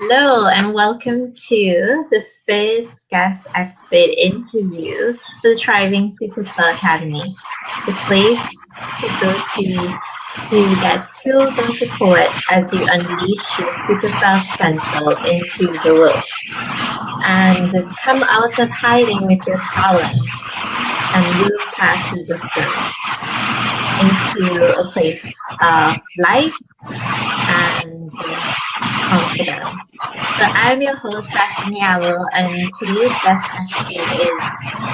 Hello and welcome to the first guest expert interview for the Thriving Superstar Academy, the place to go to get tools and support as you unleash your superstar potential into the world and come out of hiding with your talents and move past resistance into a place of light and confidence. So I'm your host, Saxena, and today's guest expert is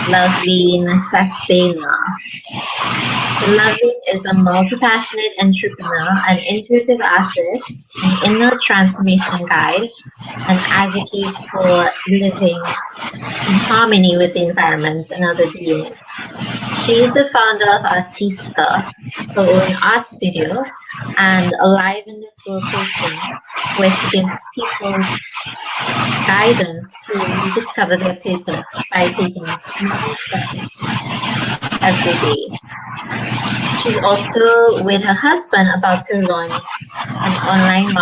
Loveleen Saxena. So Loveleen is a multi-passionate entrepreneur, an intuitive artist, an inner transformation guide, an advocate for living in harmony with the environment and other beings. She is the founder of Artista, her own art studio, and Alive in the Flow coaching, where she gives people guidance to rediscover their purpose by taking small steps every day. She's also with her husband about to launch an online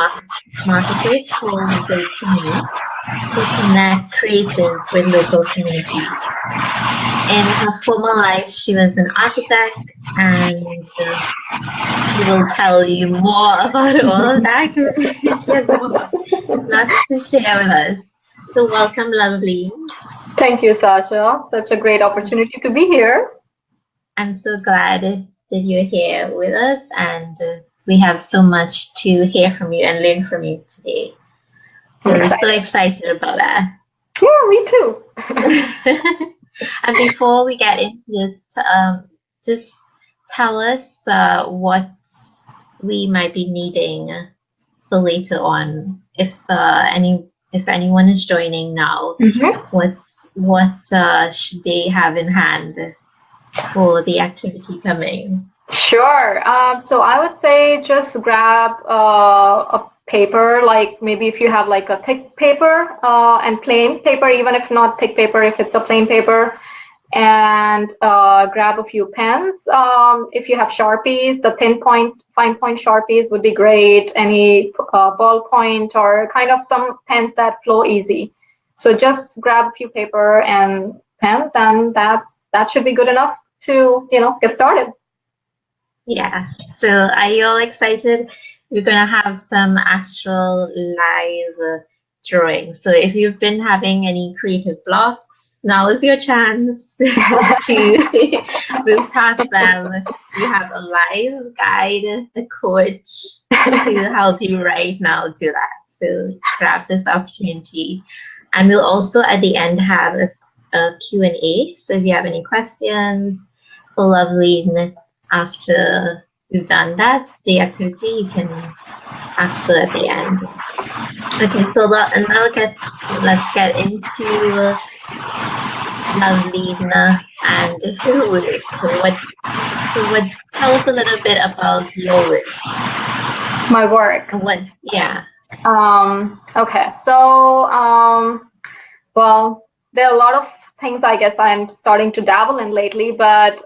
marketplace called Zocini to connect creators with local communities. In her former life, she was an architect, and she will tell you more about all of that because she has lots to share with us. So, welcome, lovely. Thank you, Sasha. Such a great opportunity to be here. I'm so glad that you're here with us, and we have so much to hear from you and learn from you today. I'm So, we're so excited. excited about that. Yeah, me too. And before we get into this, just tell us what we might be needing for later on. If anyone is joining now, Mhm. what should they have in hand for the activity coming? Sure. So I would say just grab a paper, like maybe if you have like a thick paper and plain paper, even if not thick paper, if it's a plain paper, and grab a few pens. If you have Sharpies, the fine point Sharpies would be great. Any ballpoint or kind of some pens that flow easy. So just grab a few paper and pens, and that should be good enough to get started. Yeah. So are you all excited? We're gonna have some actual live drawings. So if you've been having any creative blocks, now is your chance to move past them. We have a live guide, a coach to help you right now do that. So grab this opportunity. And we'll also at the end have a Q&A. So if you have any questions for Loveleen after we've done that, the activity, you can answer at the end. Okay, so and now let's get into Loveleen and her work. So what tell us a little bit about your work. My work. What yeah. Okay, so well, there are a lot of things I guess I'm starting to dabble in lately, but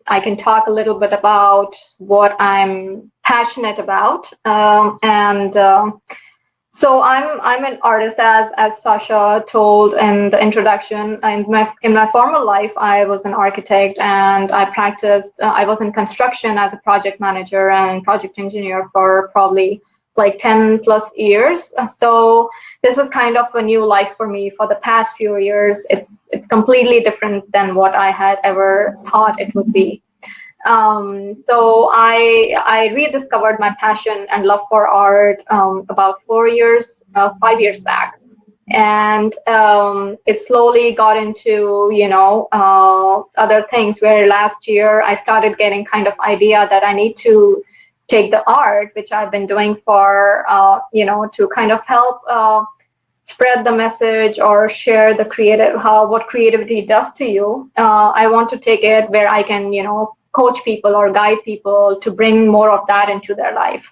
I can talk a little bit about what I'm passionate about. And So I'm an artist, as Sasha told in the introduction. In my former life, I was an architect, and I practiced. I was in construction as a project manager and project engineer for probably like 10 plus years. So this is kind of a new life for me. For the past few years, it's completely different than what I had ever thought it would be. So I rediscovered my passion and love for art about 4 years, 5 years back, and it slowly got into other things. Where last year I started getting kind of idea that I need to take the art, which I've been doing for to kind of help. Spread the message or share the creative how what creativity does to you. I want to take it where I can coach people or guide people to bring more of that into their life.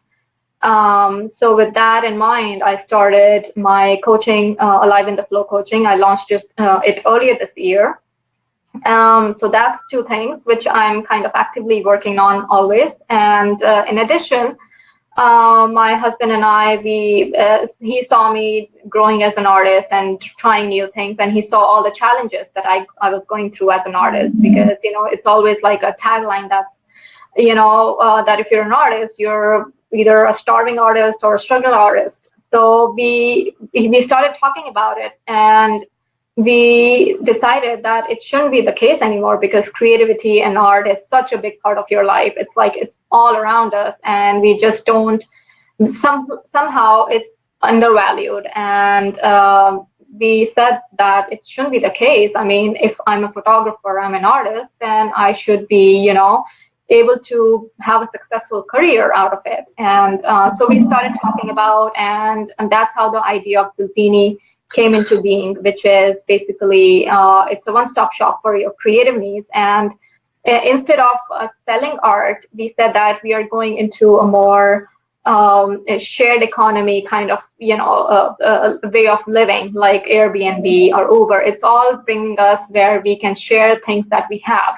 So with that in mind, I started my coaching, Alive in the Flow coaching. I launched it earlier this year. So that's two things which I'm kind of actively working on always. And in addition, My husband and I, he saw me growing as an artist and trying new things, and he saw all the challenges that I was going through as an artist, because it's always like a tagline that's that if you're an artist, you're either a starving artist or a struggling artist. So we started talking about it, and we decided that it shouldn't be the case anymore, because creativity and art is such a big part of your life. It's like it's all around us, and we just don't somehow it's undervalued. And we said that it shouldn't be the case. I mean, if I'm a photographer, I'm an artist, then I should be able to have a successful career out of it. And so we started talking about, and that's how the idea of Zulpini came into being, which is basically it's a one-stop shop for your creative needs. And instead of selling art, we said that we are going into a more a shared economy kind of way of living, like Airbnb or Uber. It's all bringing us where we can share things that we have.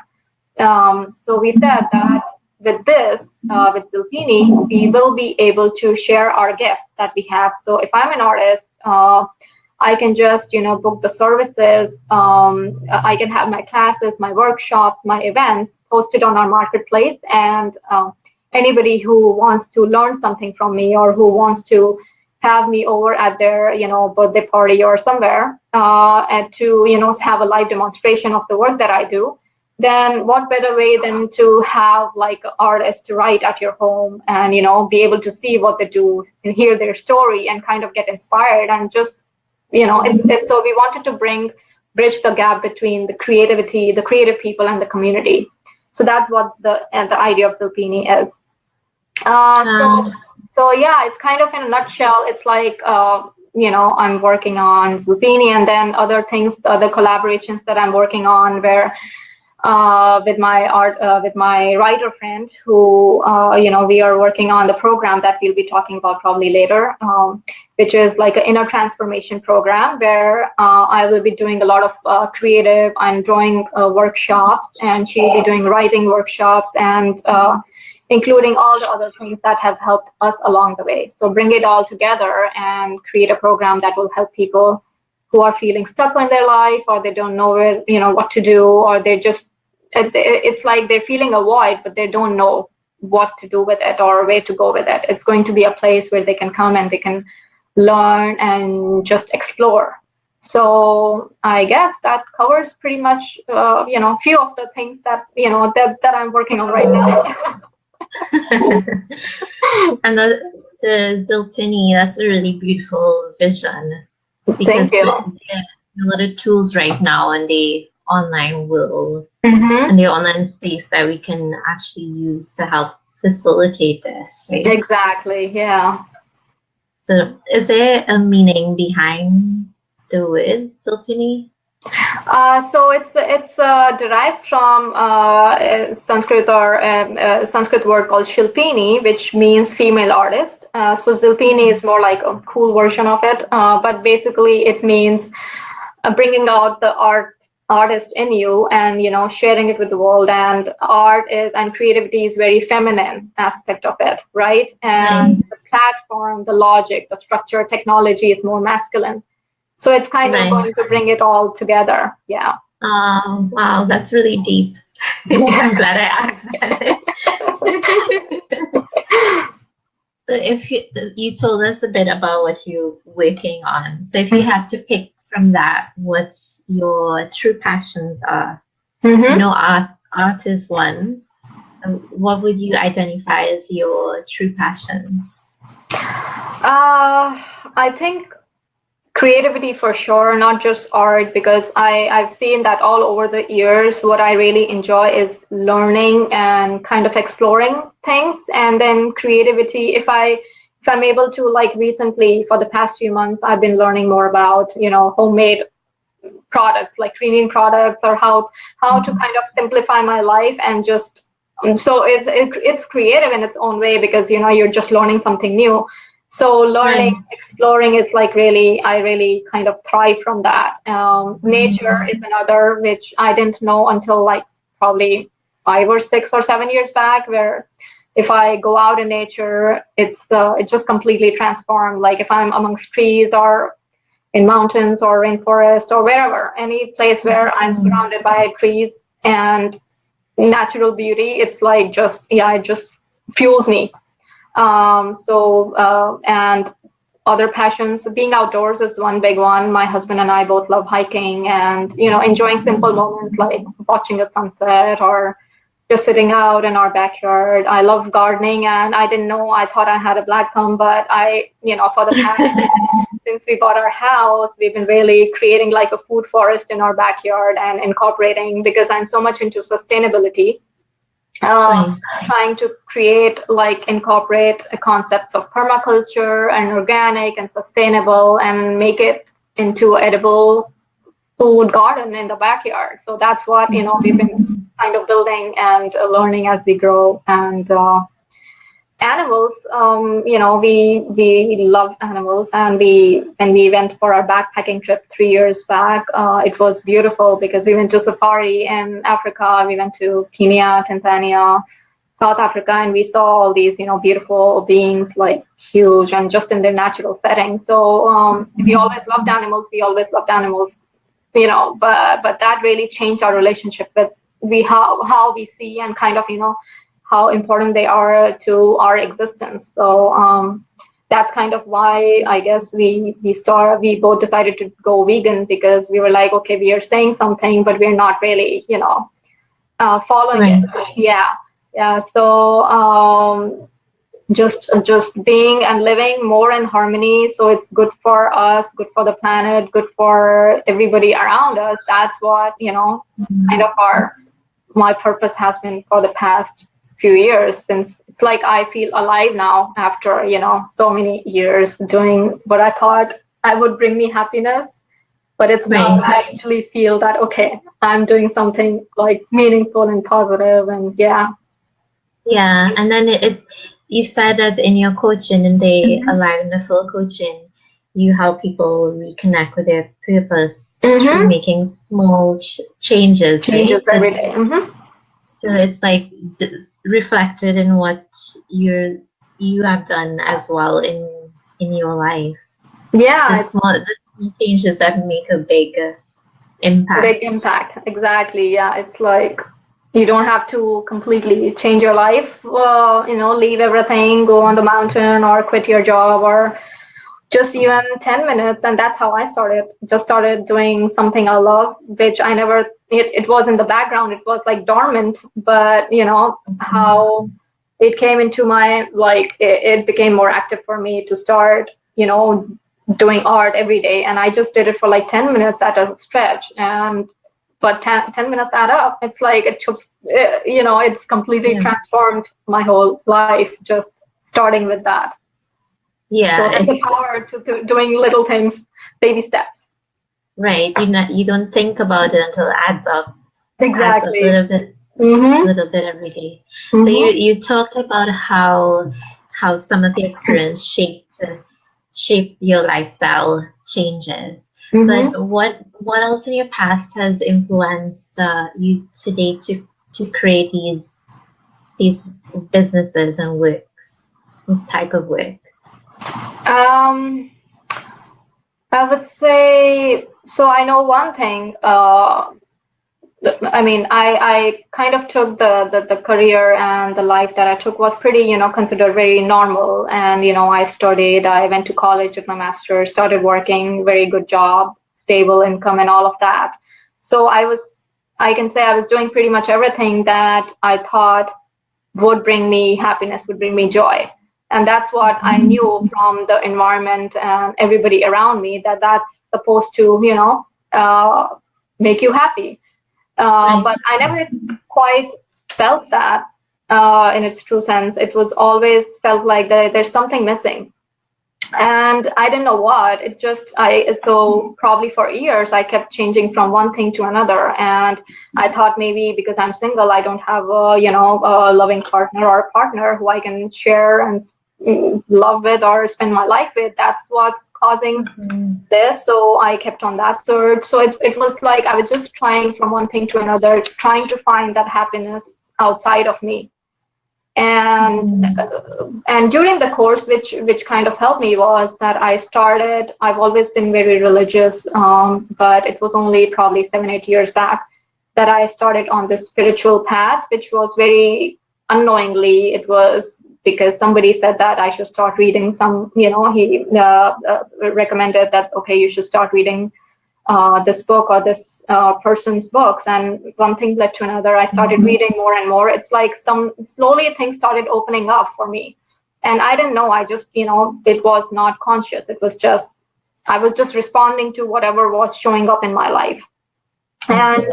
So we said that with this, with Zulpini, we will be able to share our gifts that we have. So if I'm an artist, I can just, book the services. I can have my classes, my workshops, my events posted on our marketplace, and anybody who wants to learn something from me, or who wants to have me over at their, birthday party or somewhere, and to, have a live demonstration of the work that I do, then what better way than to have like artists to write at your home, and be able to see what they do and hear their story and kind of get inspired, and just it's so we wanted to bridge the gap between the creative people and the community. So that's what the idea of Zulpini is. So yeah, it's kind of in a nutshell. It's like I'm working on Zulpini, and then other things, other collaborations that I'm working on, where with my writer friend, who we are working on the program that we'll be talking about probably later, which is like an inner transformation program, where I will be doing a lot of creative and drawing workshops, and she'll be doing writing workshops, and including all the other things that have helped us along the way. So bring it all together and create a program that will help people who are feeling stuck in their life, or they don't know where, what to do, or they're just, it's like they're feeling a void, but they don't know what to do with it or where to go with it. It's going to be a place where they can come and they can learn and just explore. So I guess that covers pretty much, a few of the things that, that I'm working on right now. And the Zulpini, that's a really beautiful vision, because Thank you. there are a lot of tools right now in the online world, Mm-hmm. and the online space, that we can actually use to help facilitate this, right? Exactly, yeah. So is there a meaning behind the word Zulpini? So it's derived from Sanskrit, or Sanskrit word called Shilpini, which means female artist. So Zulpini is more like a cool version of it, but basically it means bringing out the artist in you, and sharing it with the world. And creativity is very feminine aspect of it, right? And the platform, the logic, the structure, technology is more masculine. So it's kind of going to bring it all together. Yeah. Wow, that's really deep. I'm glad I asked that. So if you told us a bit about what you're working on, so if you had to pick from that, what's your true passions are? Art is one. What would you identify as your true passions? I think creativity for sure, not just art, because I've seen that all over the years. What I really enjoy is learning and kind of exploring things. And then creativity, if I'm able to, like recently for the past few months, I've been learning more about, homemade products, like cleaning products, or how to kind of simplify my life, and just so it's creative in its own way, because you're just learning something new. So learning, exploring is like I really kind of thrive from that. Nature is another, which I didn't know until like probably 5 or 6 or 7 years back, where if I go out in nature, it's just completely transformed. Like if I'm amongst trees or in mountains or in forest or wherever, any place where I'm surrounded by trees and natural beauty, it's like just, yeah, it just fuels me. And other passions, being outdoors is one big one. My husband and I both love hiking and, enjoying simple moments like watching a sunset or just sitting out in our backyard. I love gardening, and I didn't know, I thought I had a black thumb, but for the past, since we bought our house, we've been really creating like a food forest in our backyard and incorporating, because I'm so much into sustainability, Right. trying to incorporate concepts of permaculture and organic and sustainable and make it into edible food garden in the backyard. So that's what, we've been kind of building and learning as we grow. And animals, we love animals, and when we went for our backpacking trip 3 years back, it was beautiful because we went to safari in Africa. We went to Kenya, Tanzania, South Africa, and we saw all these, beautiful beings, like huge and just in their natural setting. So we always loved animals. We always loved animals, but that really changed our relationship with how we see and kind of, how important they are to our existence. So that's kind of why I guess we both decided to go vegan, because we were like, okay, we are saying something, but we're not really, following Right. it. Yeah. So just being and living more in harmony, so it's good for us, good for the planet, good for everybody around us. That's what, kind of my purpose has been for the past few years, since it's like I feel alive now after, so many years doing what I thought I would bring me happiness. But it's now I actually feel that, okay, I'm doing something like meaningful and positive, and yeah. Yeah, and then you said that in your coaching, in the Alive in the Flow coaching, you help people reconnect with their purpose through making small changes, right? Changes every day. So it's like reflected in what you have done as well in your life. Yeah, The small changes that make a big impact. big impact. Exactly. Yeah, it's like you don't have to completely change your life. Leave everything, go on the mountain, or quit your job, or just even 10 minutes. And that's how I started. Just started doing something I love, which I never. It was in the background. It was like dormant, but how it came into my, it became more active for me to start, doing art every day. And I just did it for like 10 minutes at a stretch. But 10 minutes add up. It's like it just, it's completely transformed my whole life, just starting with that. Yeah. So there's a power to doing little things, baby steps. Right. You don't think about it until it adds up. Exactly. Adds up a little bit every day. So you talked about how some of the experience shaped your lifestyle changes. But what else in your past has influenced you today to create these businesses and works, this type of work? I would say, so I know one thing. I kind of took the career and the life that I took was pretty, considered very normal. And, I went to college with my master's, started working, very good job, stable income and all of that. So I can say I was doing pretty much everything that I thought would bring me happiness, would bring me joy. And that's what I knew from the environment and everybody around me, that that's supposed to, make you happy. But I never quite felt that in its true sense. It was always felt like there's something missing. And I didn't know what. So probably for years, I kept changing from one thing to another. And I thought maybe because I'm single, I don't have a loving partner or a partner who I can share and love with or spend my life with. That's what's causing this. So I kept on that search. So it was like I was just trying from one thing to another, trying to find that happiness outside of me. And and during the course, which kind of helped me, was that I've always been very religious, but it was only probably 7-8 years back that I started on this spiritual path, which was very unknowingly. It was because somebody said that I should start reading some, he recommended that, okay, you should start reading this book or this person's books, and one thing led to another. I started reading more and more. It's like slowly things started opening up for me, and I didn't know. I just, it was not conscious. It was just, I was just responding to whatever was showing up in my life. And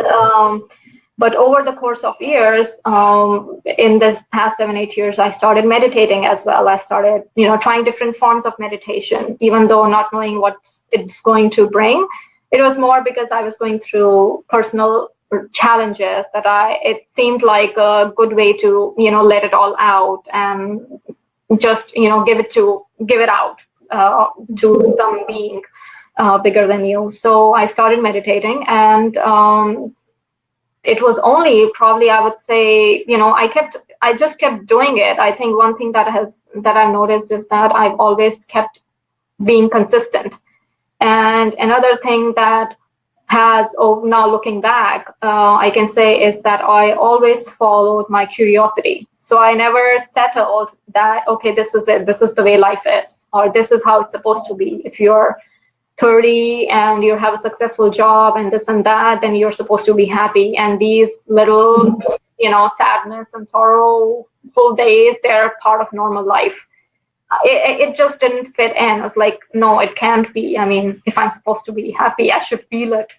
but over the course of years, in this past 7-8 years, I started meditating as well. I started, trying different forms of meditation, even though not knowing what it's going to bring. It was more because I was going through personal challenges that it seemed like a good way to, let it all out and just, give it out to some being bigger than you. So I started meditating, and it was only probably, I would say, I just kept doing it. I think one thing that I've noticed is that I've always kept being consistent. And another thing that now looking back, I can say, is that I always followed my curiosity. So I never settled that, okay, this is it, this is the way life is, or this is how it's supposed to be. If you're 30 and you have a successful job and this and that, then you're supposed to be happy. And these little, sadness and sorrowful days, they're part of normal life. It just didn't fit in. I was like, no, it can't be. I mean, if I'm supposed to be happy, I should feel it,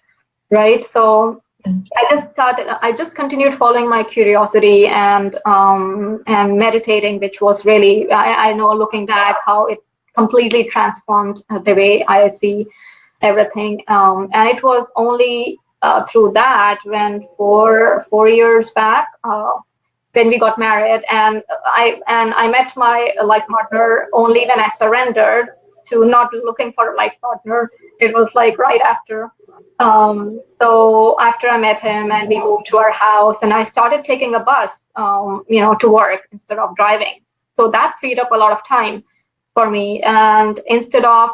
right? So I just continued following my curiosity and meditating, which was really, I know looking back how it completely transformed the way I see everything. And it was only through that when 4 years back, when we got married, and I met my life partner only when I surrendered to not looking for a life partner. It was like right after. So after I met him and we moved to our house, and I started taking a bus, to work instead of driving. So that freed up a lot of time for me. And instead of,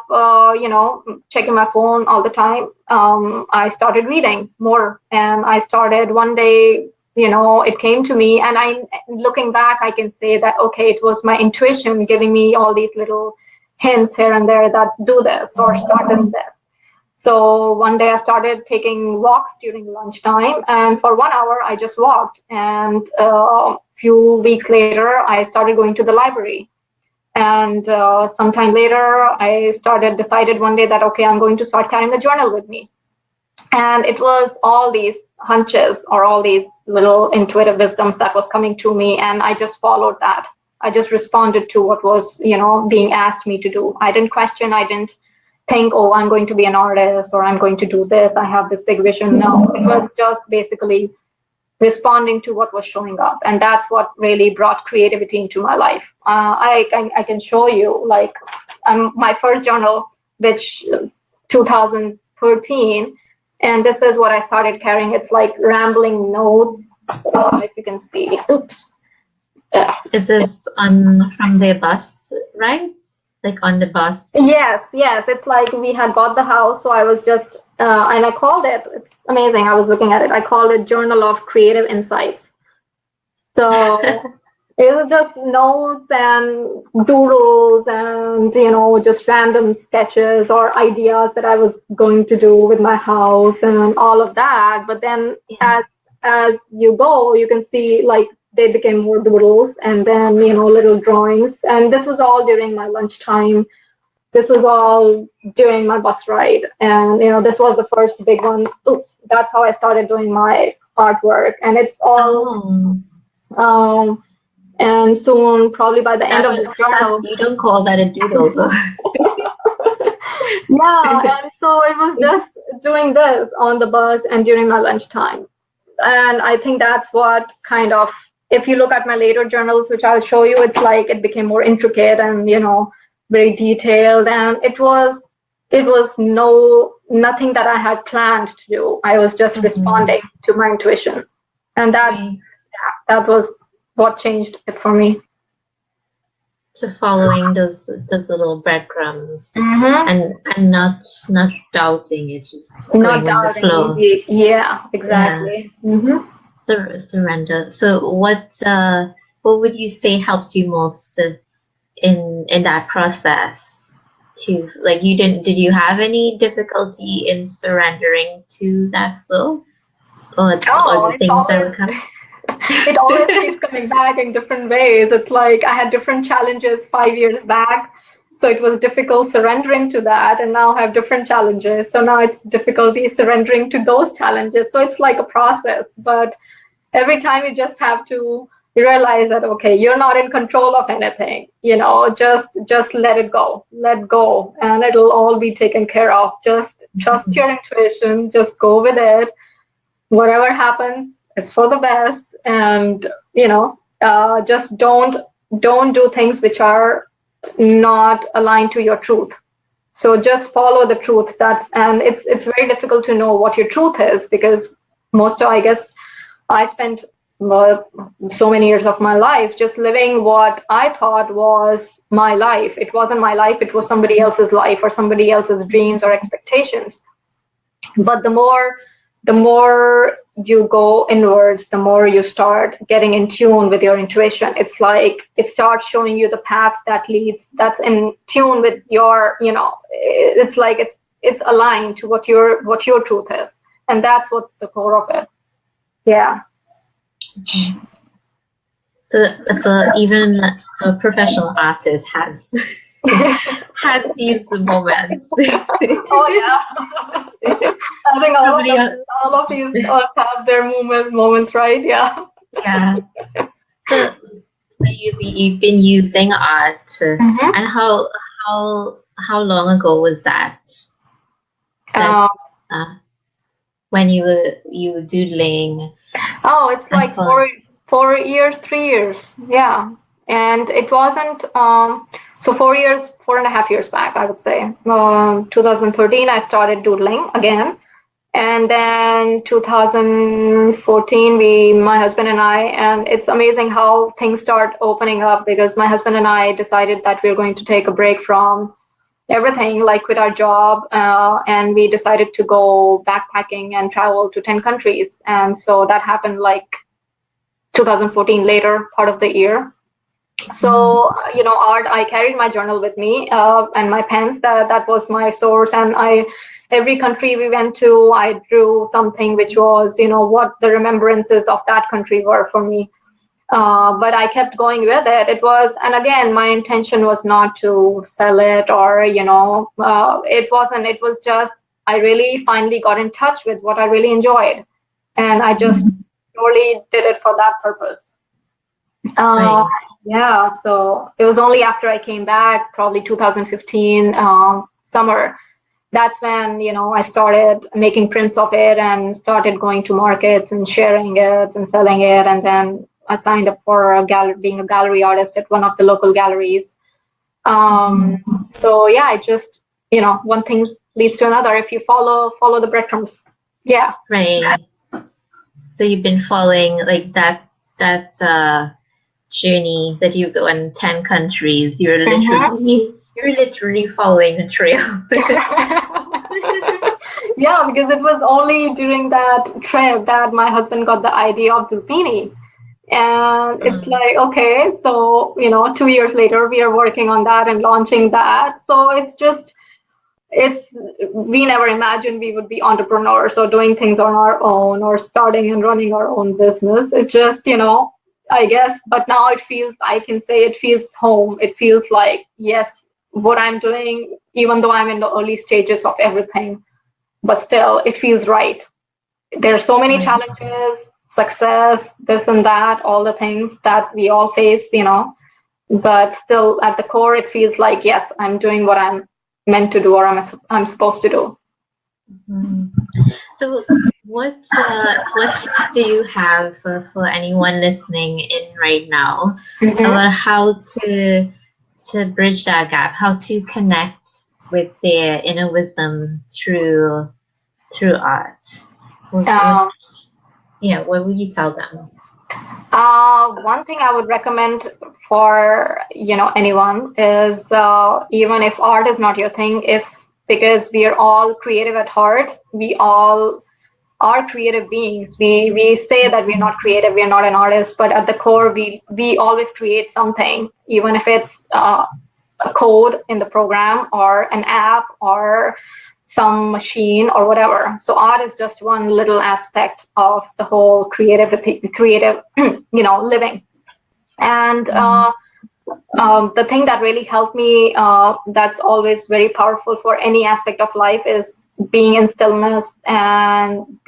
checking my phone all the time, I started reading more. And I started one day, it came to me, and looking back, I can say that, okay, it was my intuition giving me all these little hints here and there that do this or start in this. So one day I started taking walks during lunchtime, and for 1 hour I just walked. And a few weeks later, I started going to the library. And sometime later, I decided one day that, okay, I'm going to start carrying a journal with me. And it was all these hunches or all these little intuitive wisdoms that was coming to me, and I just followed that. I just responded to what was, being asked me to do. I didn't question. I didn't think, oh, I'm going to be an artist, or I'm going to do this, I have this big vision. No, it was just basically responding to what was showing up, and that's what really brought creativity into my life. I can show you, like, my first journal, which 2013, and this is what I started carrying. It's like rambling notes, if you can see. Oops. Is this from the bus rides? Like on the bus? Yes. It's like we had bought the house, so I was just, and I called it, it's amazing, I was looking at it, I called it Journal of Creative Insights. So it was just notes and doodles and, just random sketches or ideas that I was going to do with my house and all of that. But then as you go, you can see, like, they became more doodles, and then, little drawings. And this was all during my lunchtime. This was all during my bus ride. And, this was the first big one. Oops, that's how I started doing my artwork. And it's all, and soon, probably by the end of the journal. You don't call that a doodle, though. Yeah, and so it was just doing this on the bus and during my lunchtime. And I think that's what kind of, if you look at my later journals, which I'll show you, it's like it became more intricate and, very detailed. And it was nothing that I had planned to do. I was just responding to my intuition. And that was what changed it for me. So following those little breadcrums Mm-hmm. and not doubting it, just Not going with the doubting. flow. Yeah, Yeah, exactly. Mm-hmm. surrender. So what would you say helps you most in that process? To like you did you have any difficulty in surrendering to that flow or Oh, the things that would come? it always keeps coming back in different ways. It's like I had different challenges 5 years back, so it was difficult surrendering to that, and now I have different challenges. So now it's difficulty surrendering to those challenges. So it's like a process, but every time you just have to realize that okay, you're not in control of anything. Just let go, and it'll all be taken care of. Just trust your intuition. Just go with it. Whatever happens is for the best, and just don't do things which are not aligned to your truth. So just follow the truth. And it's very difficult to know what your truth is, because most of, I guess, I spent so many years of my life just living what I thought was my life. It wasn't my life, it was somebody else's life or somebody else's dreams or expectations. But the more you go inwards, the more you start getting in tune with your intuition. It's like it starts showing you the path that's in tune with your, it's like it's aligned to what your truth is. And that's what's the core of it. Yeah. Mhm. So even a professional artist has has these moments. Oh yeah. I think Probably, all of these have their moments, right? Yeah. yeah. So you've been using art, Mm-hmm. and how long ago was that? That Um, uh, when you were doodling Oh, it's and like four years, 3 years. Yeah. And it wasn't so 4 years, 4.5 years back, I would say. 2013, I started doodling again. And then 2014, my husband and I, and it's amazing how things start opening up, because my husband and I decided that we are going to take a break from everything, like quit our job, and we decided to go backpacking and travel to 10 countries. And so that happened like 2014, later part of the year. Mhm. So art, I carried my journal with me, and my pens. That was my source. And every country we went to, I drew something which was what the remembrances of that country were for me. But I kept going with it. And again, my intention was not to sell it, or it wasn't. It was just I really finally got in touch with what I really enjoyed, and I just purely did it for that purpose. Uh, Right. yeah, so it was only after I came back, probably 2015 summer. That's when I started making prints of it and started going to markets and sharing it and selling it. And then I signed up for being a gallery artist at one of the local galleries. Mhm. So yeah, I just one thing leads to another if you follow the breadcrumbs. Yeah. Right. So you've been following like that journey that you go in 10 countries. You're literally following the trail. Yeah, because it was only during that trip that my husband got the idea of zucchini. And it's Mm. like, okay, so, 2 years later, we are working on that and launching that. So we never imagined we would be entrepreneurs or doing things on our own or starting and running our own business. It just, I guess, but now I can say it feels home. It feels like, yes, what I'm doing, even though I'm in the early stages of everything, but still it feels right. There are so many Right. challenges, success, this and that, all the things that we all face, but still at the core, it feels like, yes, I'm doing what I'm meant to do, or I'm supposed to do. Mhm. So what tips do you have for anyone listening in right now Mm-hmm. about how to bridge that gap, how to connect with their inner wisdom through art? What Um, yeah, what would you tell them? One thing I would recommend for anyone is, even if art is not your thing, if because we are all creative at heart, we all are creative beings. We say that we're not creative, we're not an artist, but at the core, we always create something, even if it's a code in the program or an app or some machine or whatever. So art is just one little aspect of the whole creative living. And the thing that really helped me, that's always very powerful for any aspect of life, is being in stillness and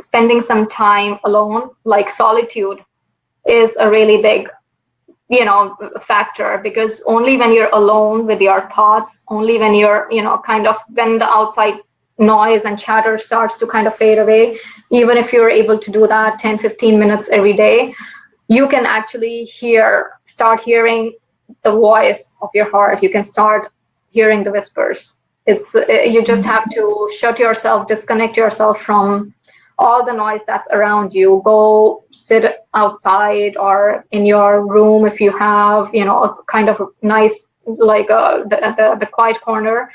spending some time alone. Like solitude is a really big factor, because only when you're alone with your thoughts, only when you're kind of, when the outside noise and chatter starts to kind of fade away, even if you're able to do that 10-15 minutes every day, you can actually start hearing the voice of your heart. You can start hearing the whispers. It's you just have to shut yourself, disconnect yourself from all the noise that's around you. Go sit outside or in your room if you have a kind of a nice, like the quiet corner.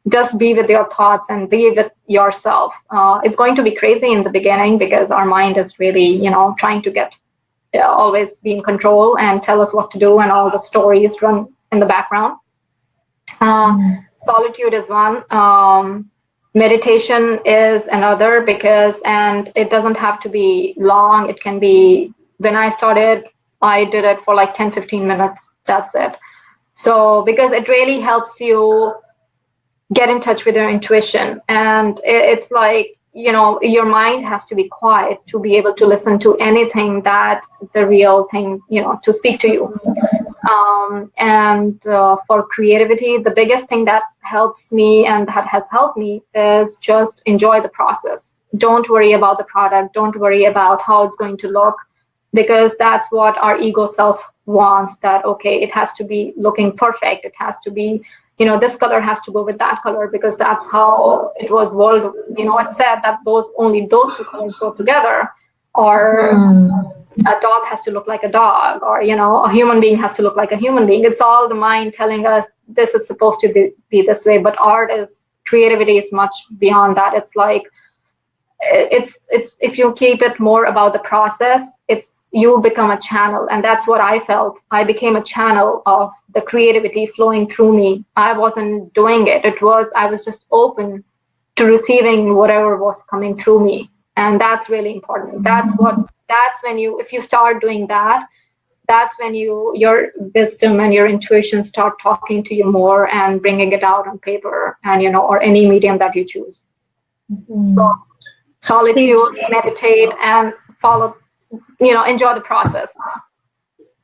Just be with your thoughts and be with yourself. It's going to be crazy in the beginning, because our mind is really trying to get always be in control and tell us what to do, and all the stories run in the background. Solitude is one. Meditation is another, and it doesn't have to be long. It can be, when I started, I did it for like 10-15 minutes. That's it. So because it really helps you get in touch with your intuition, and it's like, your mind has to be quiet to be able to listen to anything that the real thing, to speak to you. And for creativity, the biggest thing that helps me and that has helped me is just enjoy the process. Don't worry about the product. Don't worry about how it's going to look, because that's what our ego self wants. That, okay, it has to be looking perfect. It has to be, this color has to go with that color, because that's how it was world. It said that only those two colors go together, or a dog has to look like a dog, or a human being has to look like a human being. It's all the mind telling us this is supposed to be this way. But creativity is much beyond that. It's like, it's if you keep it more about the process, you become a channel. And that's what I felt. I became a channel of the creativity flowing through me. I wasn't doing it. I was just open to receiving whatever was coming through me. And that's really important. That's when if you start doing that, that's when your wisdom and your intuition start talking to you more and bringing it out on paper, and or any medium that you choose. So solitude, meditate, and enjoy the process.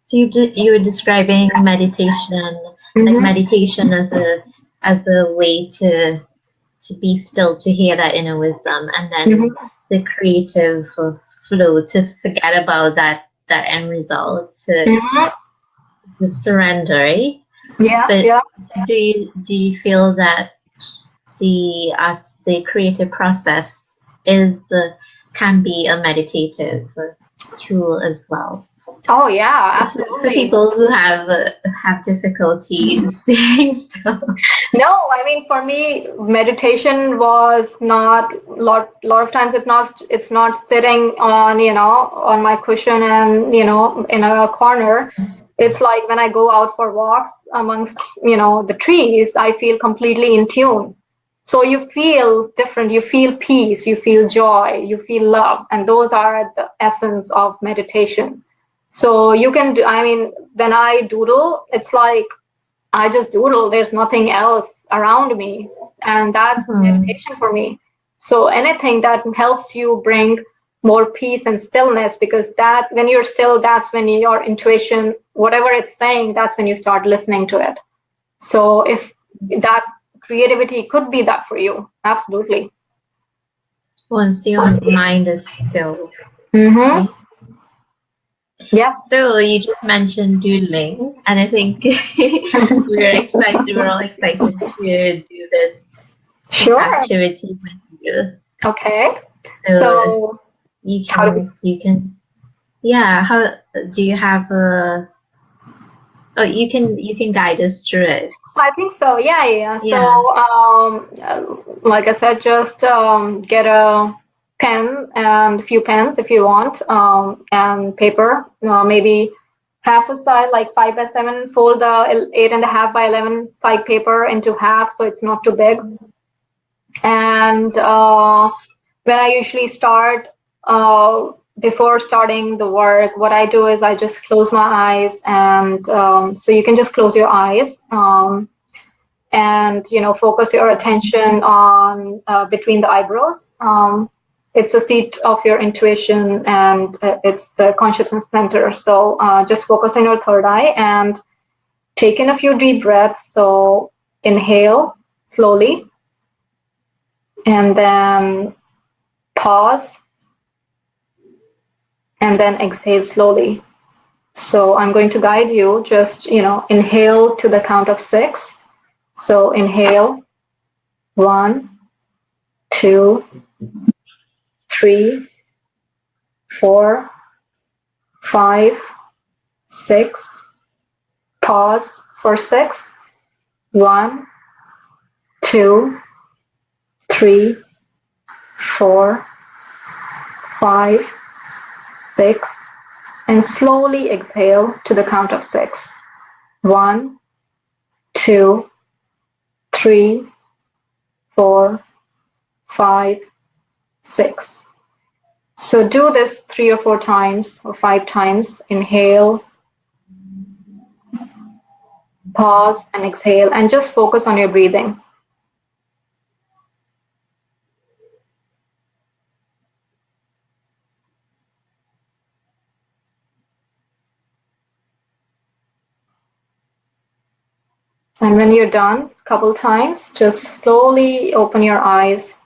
So you were describing meditation, like meditation as a way to be still, to hear that inner wisdom, and then the creative flow, to forget about that end result, to just surrender, right? Yeah. But yeah. do you feel that the creative process can be a meditative tool as well? Oh yeah, absolutely. For people who have difficulties staying still. No, I mean, for me, meditation was not lot of times it's not sitting on my cushion and in a corner. It's like when I go out for walks amongst the trees, I feel completely in tune. So you feel different, you feel peace, you feel joy, you feel love, and those are the essence of meditation. So you can do, I mean, when I doodle, it's like I just doodle. There's nothing else around me. And that's meditation for me. So anything that helps you bring more peace and stillness, because that when you're still, that's when your intuition, whatever it's saying, that's when you start listening to it. So if that creativity could be that for you, absolutely. Once your mind is still. Yeah. So you just mentioned doodling, and I think we're all excited to do this activity with you. Okay. So you can Yeah, how do you have a oh you can guide us through it. I think so. Yeah, yeah. So, Yeah. like I said, just get a pen and a few pens if you want, and paper. Maybe half a side, like 5 by 7. Fold the 8.5 by 11 side paper into half, so it's not too big. And when I usually start, before starting the work, what I do is I just close my eyes, and so you can just close your eyes. And focus your attention on between the eyebrows. It's a seat of your intuition, and it's the consciousness center. So just focus on your third eye and take in a few deep breaths. So inhale slowly, and then pause, and then exhale slowly. So I'm going to guide you. Just inhale to the count of 6. So inhale, 1, 2, 3, 4, 5, 6. Pause for 6. 1, 2, 3, 4, 5, 6. And slowly exhale to the count of 6. 1, 2, 3, 4, 5, 6. So do this 3 or 4 times or 5 times. Inhale, pause, and exhale, and just focus on your breathing. And when you're done a couple times, just slowly open your eyes.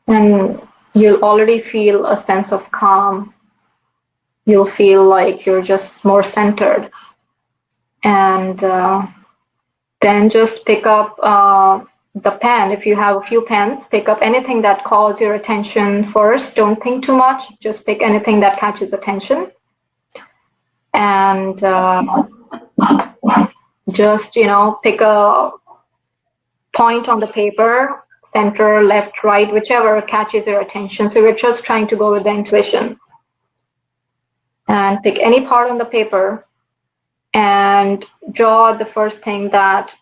And you'll already feel a sense of calm. You'll feel like you're just more centered. And then just pick up the pen. If you have a few pens, pick up anything that calls your attention first. Don't think too much. Just pick anything that catches attention. And just, pick a point on the paper, center, left, right, whichever catches your attention. So we're just trying to go with the intuition. And pick any part on the paper and draw the first thing that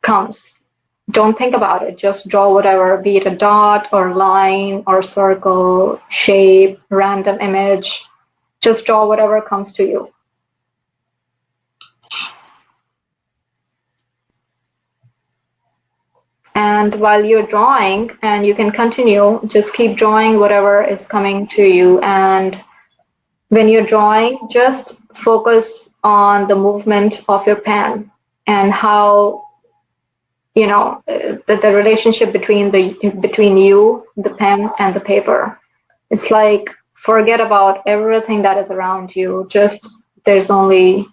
comes. Don't think about it. Just draw whatever, be it a dot or line or circle, shape, random image. Just draw whatever comes to you. And while you're drawing, and you can continue, just keep drawing whatever is coming to you. And when you're drawing, just focus on the movement of your pen and how the relationship between you, the pen, and the paper. It's like forget about everything that is around you. Just there's only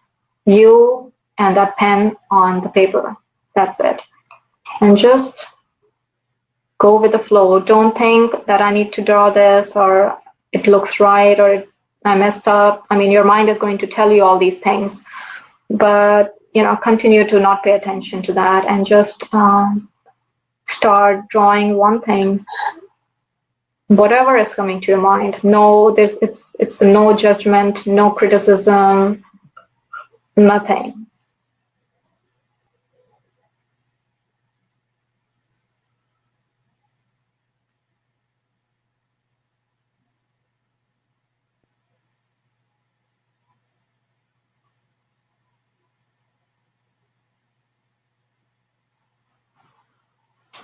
you and that pen on the paper. That's it. And just go with the flow. Don't think that I need to draw this, or it looks right, or I messed up. I mean, your mind is going to tell you all these things, but continue to not pay attention to that, and just start drawing one thing, whatever is coming to your mind. No, it's no judgment, no criticism, nothing.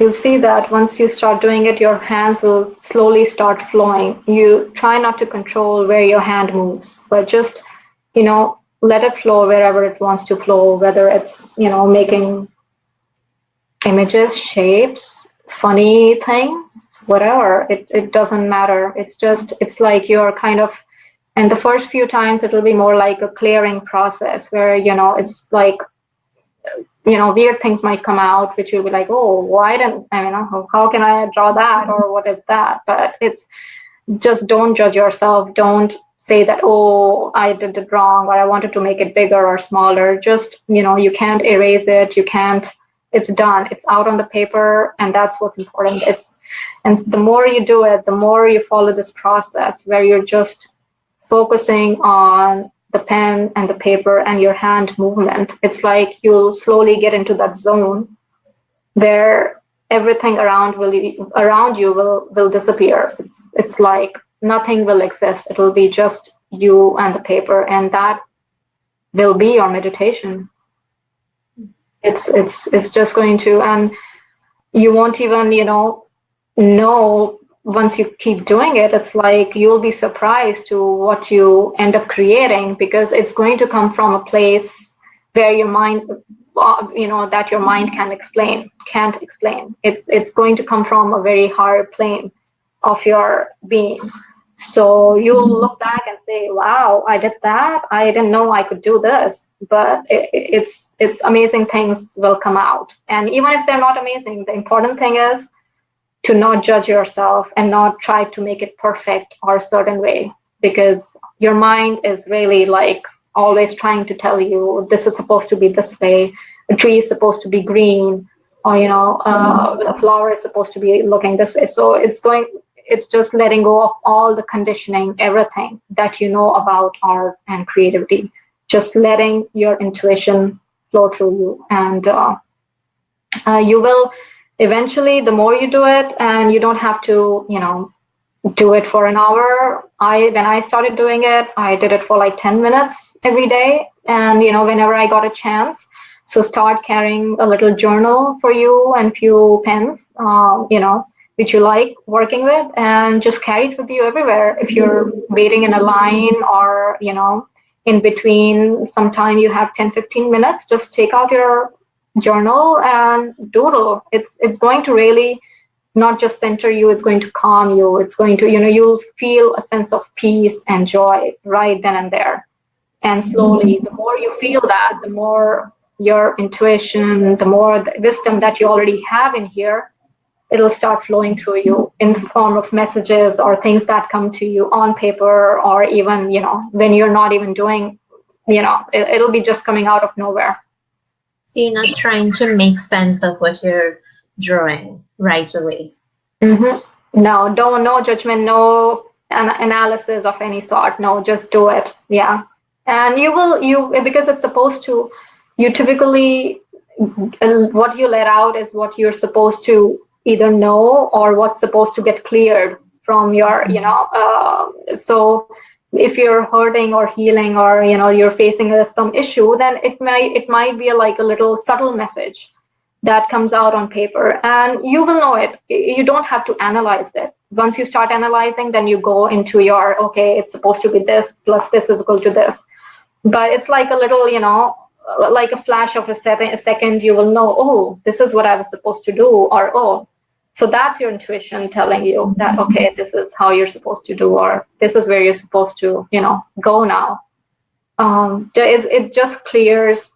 You'll see that once you start doing it, your hands will slowly start flowing. You try not to control where your hand moves, but just, let it flow wherever it wants to flow, whether it's, making images, shapes, funny things, whatever. It doesn't matter. It's like you're kind of And the first few times it will be more like a clearing process where, it's like, weird things might come out, which you'll be like, oh, why didn't I mean, how can I draw that, or what is that? But it's just, don't judge yourself. Don't say that, oh, I did it wrong, or I wanted to make it bigger or smaller. Just, you can't erase it. You can't. It's done. It's out on the paper, and that's what's important. And the more you do it, the more you follow this process where you're just focusing on the pen and the paper and your hand movement. It's like you'll slowly get into that zone where everything around you will disappear. It's like nothing will exist. It'll be just you and the paper, and that will be your meditation. It's just going to, and you won't even know once you keep doing it. It's like you'll be surprised to what you end up creating, because it's going to come from a place where your mind, that your mind can't explain. It's going to come from a very higher plane of your being. So you'll look back and say, wow, I did that. I didn't know I could do this. But it's amazing things will come out. And even if they're not amazing, the important thing is to not judge yourself and not try to make it perfect or a certain way, because your mind is really like always trying to tell you this is supposed to be this way, a tree is supposed to be green, or a flower is supposed to be looking this way. So it's just letting go of all the conditioning, everything that you know about art and creativity, just letting your intuition flow through you. And you will eventually, the more you do it, and you don't have to, do it for an hour. When I started doing it, I did it for like 10 minutes every day. And, whenever I got a chance, so start carrying a little journal for you and few pens, which you like working with, and just carry it with you everywhere. If you're waiting in a line, or, in between, sometime you have 10-15 minutes, just take out your journal and doodle. It's going to really not just center you, it's going to calm you. It's going to, you'll feel a sense of peace and joy right then and there. And slowly, the more you feel that, the more your intuition, the more the wisdom that you already have in here, it'll start flowing through you in the form of messages or things that come to you on paper, or even, when you're not even doing, it'll be just coming out of nowhere. So you're not trying to make sense of what you're drawing right away. Mm-hmm. No judgment, no analysis of any sort. No, just do it. Yeah. And because it's supposed to, you typically, what you let out is what you're supposed to either know, or what's supposed to get cleared from your, so if you're hurting or healing, or you're facing some issue, then it might be like a little subtle message that comes out on paper, and you will know it. You don't have to analyze it. Once you start analyzing, then you go into your, okay, it's supposed to be this plus this is equal to this. But it's like a little, like a flash of a second, you will know, oh, this is what I was supposed to do, or oh. So that's your intuition telling you that, okay, this is how you're supposed to do, or this is where you're supposed to, go now. It just clears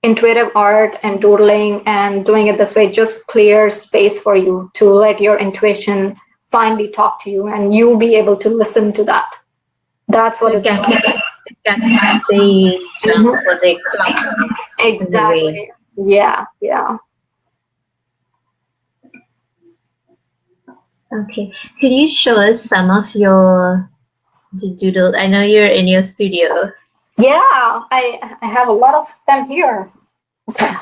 intuitive art, and doodling and doing it this way just clears space for you to let your intuition finally talk to you, and you'll be able to listen to that. That's what it's about. They jump or they come. Exactly. Yeah. Okay. Could you show us some of your doodle? I know you're in your studio. Yeah, I have a lot of them here. Okay.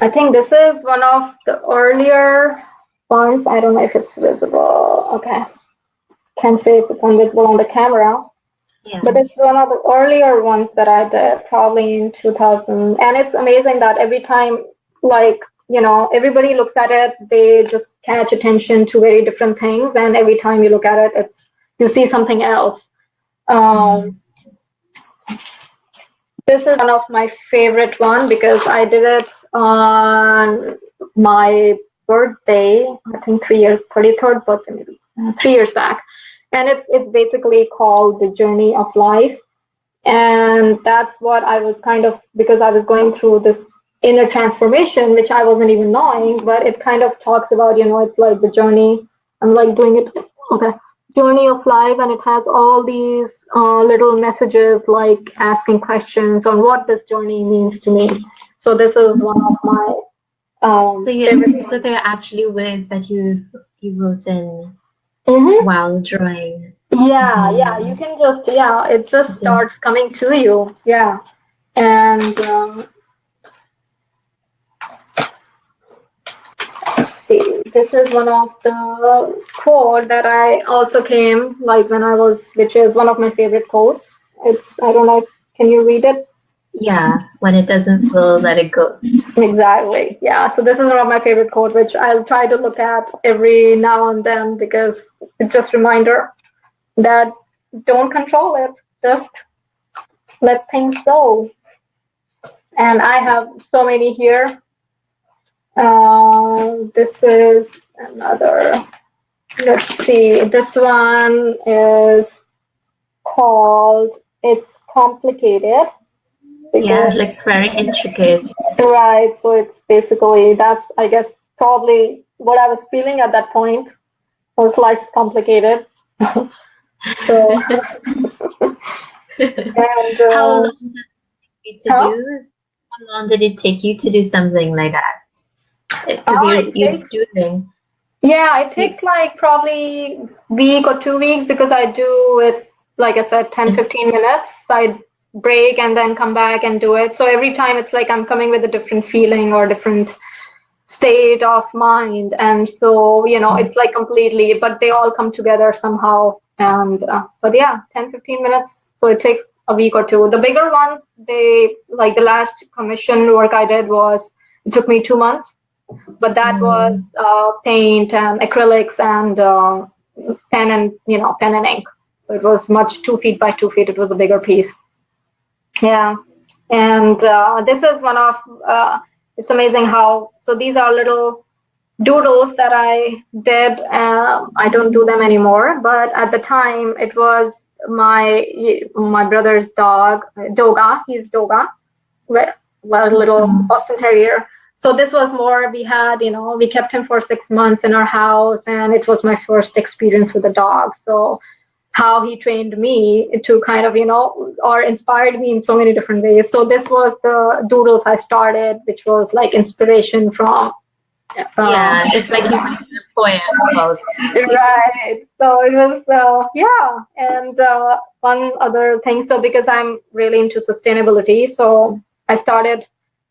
I think this is one of the earlier ones. I don't know if it's visible. Okay. Can't say if it's invisible on the camera. Yeah. But it's one of the earlier ones that I did, probably in 2000. And it's amazing that every time, like, everybody looks at it, they just catch attention to very different things. And every time you look at it, you see something else. This is one of my favorite one, because I did it on my birthday, I think 3 years, 33rd birthday maybe, 3 years back. And it's basically called The Journey of Life. And that's what I was kind of, because I was going through this inner transformation, which I wasn't even knowing, but it kind of talks about, it's like the journey. I'm like doing it, okay, journey of life, and it has all these little messages like asking questions on what this journey means to me. So this is one of my favorite So ones. there are actually words that you wrote in Mm-hmm. while drawing. Yeah, you can just, it just Yeah. starts coming to you. Yeah. And see, this is one of the quote that I also came like when I was, which is one of my favorite quotes. It's, I don't know, can you read it? Yeah, when it doesn't flow, let it go. Exactly. Yeah. So this is one of my favorite quote, which I'll try to look at every now and then because it's just reminder that don't control it. Just let things go. And I have so many here. This is another. Let's see. This one is called It's Complicated Yeah, because, it looks very intricate. right, so it's basically, that's, I guess, probably what I was feeling at that point was life is complicated. So, and, How long did it take you to huh? do? How long did it take you to do something like that? Because It you're takes, doing. yeah, it You, takes like probably week or 2 weeks because I do it, like I said, 10, and 15 minutes. I break and then come back and do it. So every time it's like I'm coming with a different feeling or different state of mind. And so, it's like completely, but they all come together somehow. And, but yeah, 10, 15 minutes. So it takes a week or two. The bigger ones, like the last commission work I did it took me 2 months, but that was mm, paint and acrylics and pen and ink. So it was much 2 feet by 2 feet. It was a bigger piece. Yeah. And this is one of, it's amazing how, so these are little doodles that I did. I don't do them anymore, but at the time it was my brother's dog, Doga. He's Doga, a little mm, Boston Terrier. So this was more, we kept him for 6 months in our house, and it was my first experience with a dog. So how he trained me to kind of, or inspired me in so many different ways. So this was the doodles I started, which was like inspiration from yeah, it's like you everyone. wrote a poem about. Right. So it was, yeah. And one other thing, so because I'm really into sustainability, so I started,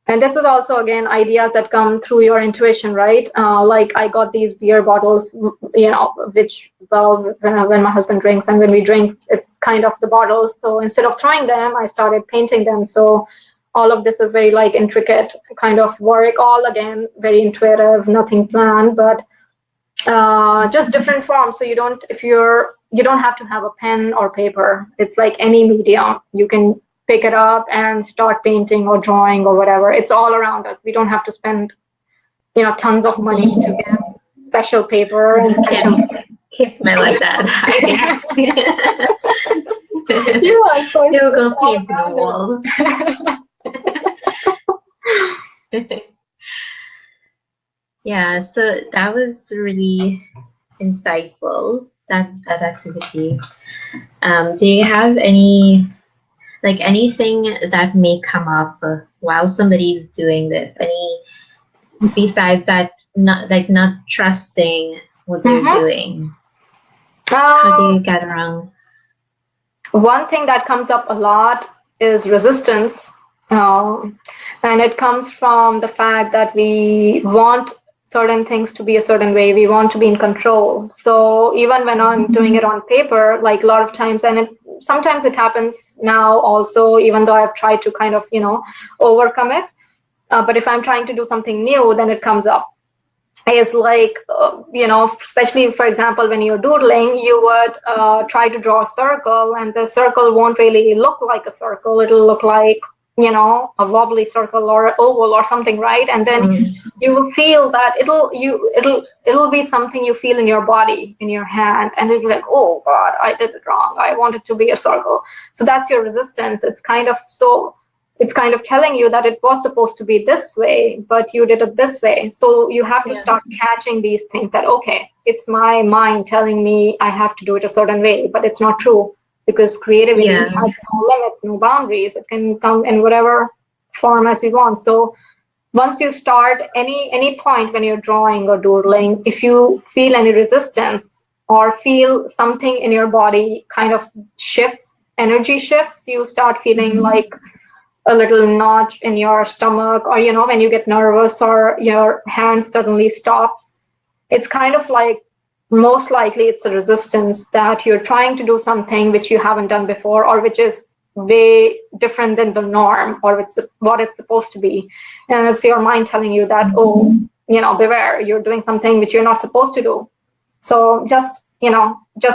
and this is also again ideas that come through your intuition, right? Like I got these beer bottles, which, well, when my husband drinks and when we drink, it's kind of the bottles. So instead of throwing them, I started painting them. So all of this is very like intricate kind of work, all again very intuitive, nothing planned, but just different forms. So you don't have to have a pen or paper. It's like any medium. You can pick it up and start painting or drawing or whatever. It's all around us. We don't have to spend, tons of money to get special paper and special. Kids may like that idea. Yeah, so They'll it's go all paint the around wall. us. Yeah, so that was really insightful, that activity. Do you have anything that may come up while somebody's doing this? Any besides that, not trusting what they're Mhm. doing? How do Um, you get around? One thing that comes up a lot is resistance. And it comes from the fact that we want certain things to be a certain way. We want to be in control. So even when I'm doing it on paper, like a lot of times, and sometimes it happens now also, even though I've tried to kind of, overcome it. But if I'm trying to do something new, then it comes up is like, especially for example, when you're doodling, you would try to draw a circle, and the circle won't really look like a circle. It'll look like a wobbly circle or oval or something, right? And then you will feel that it'll be something you feel in your body, in your hand, and it'll be like, oh God, I did it wrong. I want it to be a circle. So that's your resistance. It's kind of telling you that it was supposed to be this way, but you did it this way. So you have to start catching these things that, okay, it's my mind telling me I have to do it a certain way, but it's not true, because creativity has no limits, no boundaries. It can come in whatever form as we want. So once you start any point when you're drawing or doodling, if you feel any resistance or feel something in your body kind of shifts, energy shifts, you start feeling like a little notch in your stomach, or when you get nervous or your hand suddenly stops, it's kind of like, most likely it's a resistance that you're trying to do something which you haven't done before, or which is way different than the norm, or it's what it's supposed to be. And it's your mind telling you that, oh, beware, you're doing something which you're not supposed to do. So just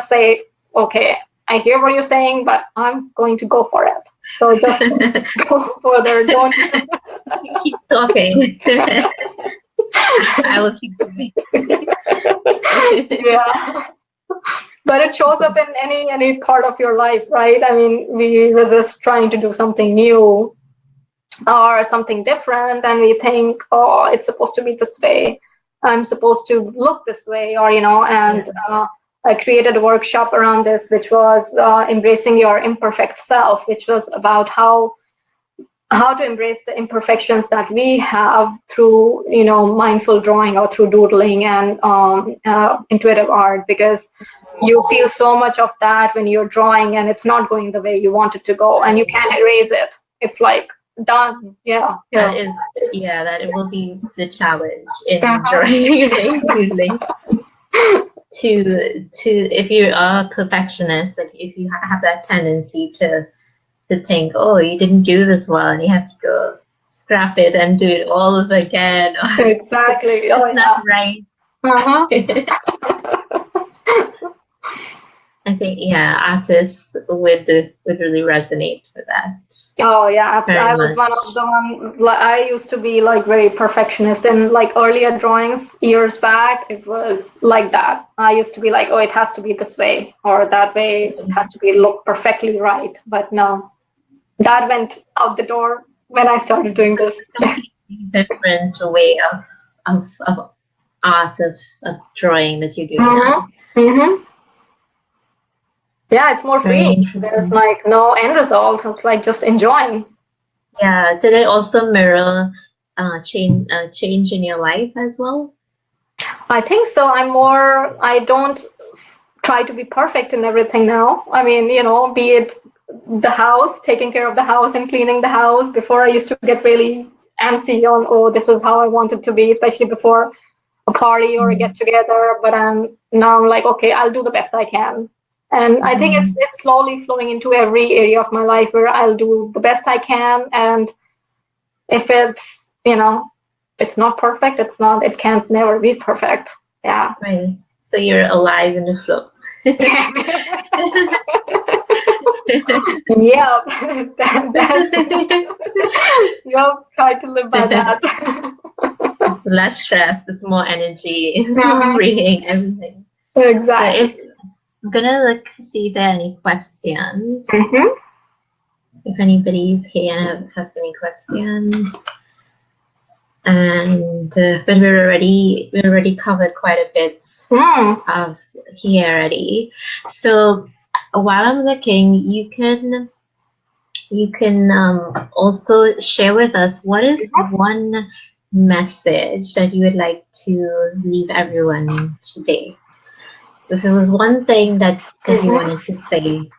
say, okay, I hear what you're saying, but I'm going to go for it. So just go further. Don't keep talking. I will keep going. Yeah. But it shows up in any part of your life, right? I mean, we resist trying to do something new or something different, and we think, oh, it's supposed to be this way. I'm supposed to look this way, or and I created a workshop around this, which was embracing your imperfect self, which was about how to embrace the imperfections that we have through mindful drawing or through doodling and intuitive art, because you feel so much of that when you're drawing and it's not going the way you want it to go, and you can't erase it. It's like done. That it will be the challenge in drawing, doodling. To if you're a perfectionist, like if you have that tendency to think, oh, you didn't do this well, and you have to go scrap it and do it all over again. Exactly. It's not right. I think artists would really resonate with that. Oh yeah, I was one of them. I used to be like very perfectionist, and like earlier drawings years back, it was like that. I used to be like, oh, it has to be this way or that way. It has to be look perfectly right. But no, that went out the door when I started doing this. Different way of art of drawing that you do now. Yeah, it's more free. There's like no end result. It's like just enjoying. Yeah. Did it also mirror change in your life as well? I think so. I don't try to be perfect in everything now. I mean, be it the house, taking care of the house and cleaning the house. Before I used to get really antsy on, oh, this is how I want it to be, especially before a party or a get together. But I'm now like, okay, I'll do the best I can. And I think it's slowly flowing into every area of my life where I'll do the best I can. And if it's, it's not perfect, it can't never be perfect. Yeah. Right. So you're alive in the flow. Yep. Yep. Try to live by that. It's less stress, it's more energy, it's more freeing, everything. Exactly. So I'm gonna look to see if there are any questions. If anybody's here has any questions. And but we already covered quite a bit of here already. So while I'm looking, you can also share with us what is one message that you would like to leave everyone today. If it was one thing that you wanted to say,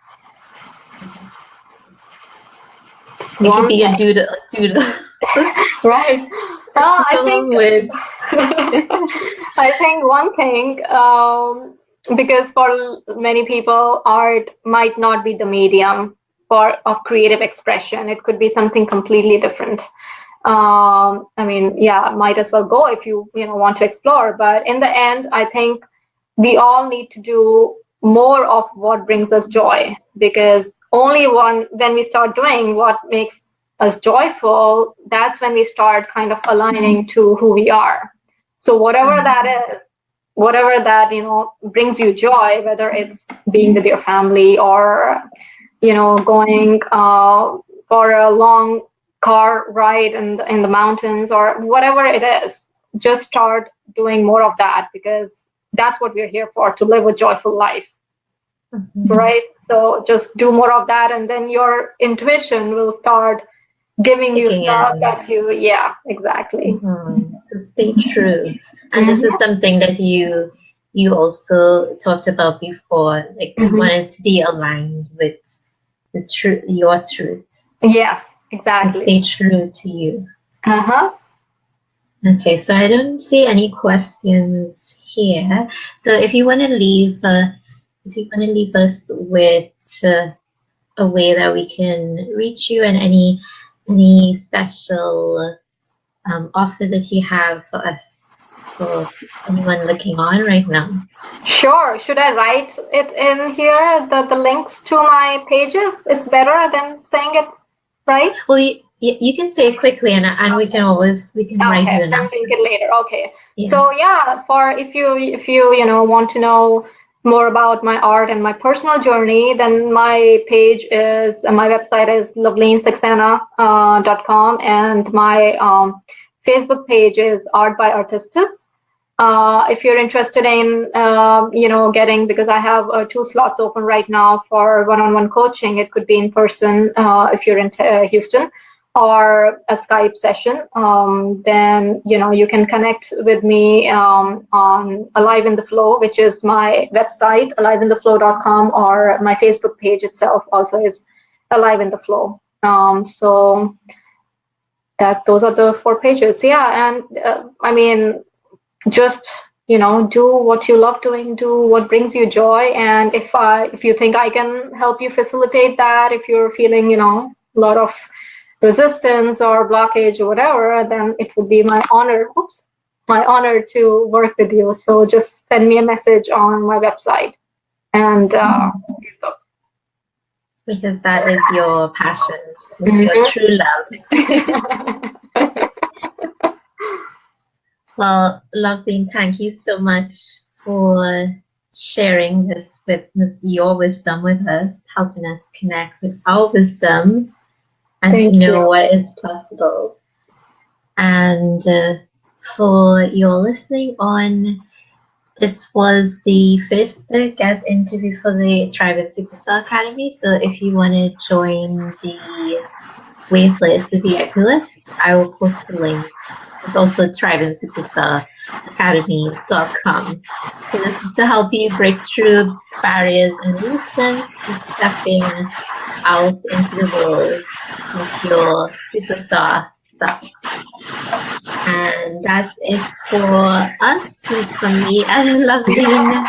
it could be a doodle. Right. I think one thing, because for many people, art might not be the medium of creative expression. It could be something completely different. I mean, might as well go if you want to explore. But in the end, I think we all need to do more of what brings us joy, because only when we start doing what makes us joyful, that's when we start kind of aligning to who we are. So whatever that is, whatever that, brings you joy, whether it's being with your family or, going for a long car ride in the mountains or whatever it is, just start doing more of that, because that's what we're here for, to live a joyful life. Right? So just do more of that, and then your intuition will start giving you stuff that you, yeah, exactly. So stay true. And this is something that you also talked about before, like you wanted to be aligned with the truth, your truths. Yeah, exactly. Stay true to you. Uh-huh. Okay, so I don't see any questions here. So if you want to leave us with a way that we can reach you, and any special offer that you have for us, for anyone looking on right now. Sure. Should I write it in here, the links to my pages? It's better than saying it, right? Well, you can say it quickly, and we can write it in. Then link it later. Okay. Yeah. So yeah, for if you want to know more about my art and my personal journey, then my page is my website is loveleensaxena.com, and my Facebook page is Art by Artistus. If you're interested in getting, because I have 2 slots open right now for one-on-one coaching. It could be in person if you're in Houston, or a Skype session. Then you can connect with me on Alive in the Flow, which is my website, aliveintheflow.com, or my Facebook page itself also is Alive in the Flow. So those are the 4 pages. Yeah, and I mean, just do what you love doing, do what brings you joy, and if you think I can help you facilitate that, if you're feeling a lot of resistance or blockage or whatever, then it would be my honor to work with you. So just send me a message on my website, and because that is your passion, your true love. Well, Loveleen, thank you so much for sharing this your wisdom with us, helping us connect with our wisdom and to know what is possible. And for your listening on, this was the first guest interview for the Tribe and Superstar Academy. So if you want to join the waitlist, the VIP list, I will post the link. It's also tribeandsuperstaracademy.com. So this is to help you break through barriers and resistance to stepping out into the world with your superstar self. And that's it for us, from me and Loveleen.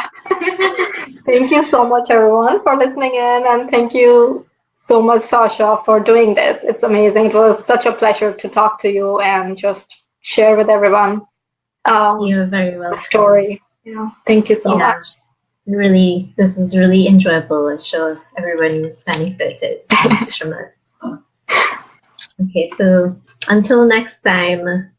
Thank you so much, everyone, for listening in, and thank you so much, Sasha, for doing this. It's amazing. It was such a pleasure to talk to you and just share with everyone. You're very welcome. The story. Thank you so much. Really, this was really enjoyable. I'm sure everyone benefited from it. Okay, so until next time,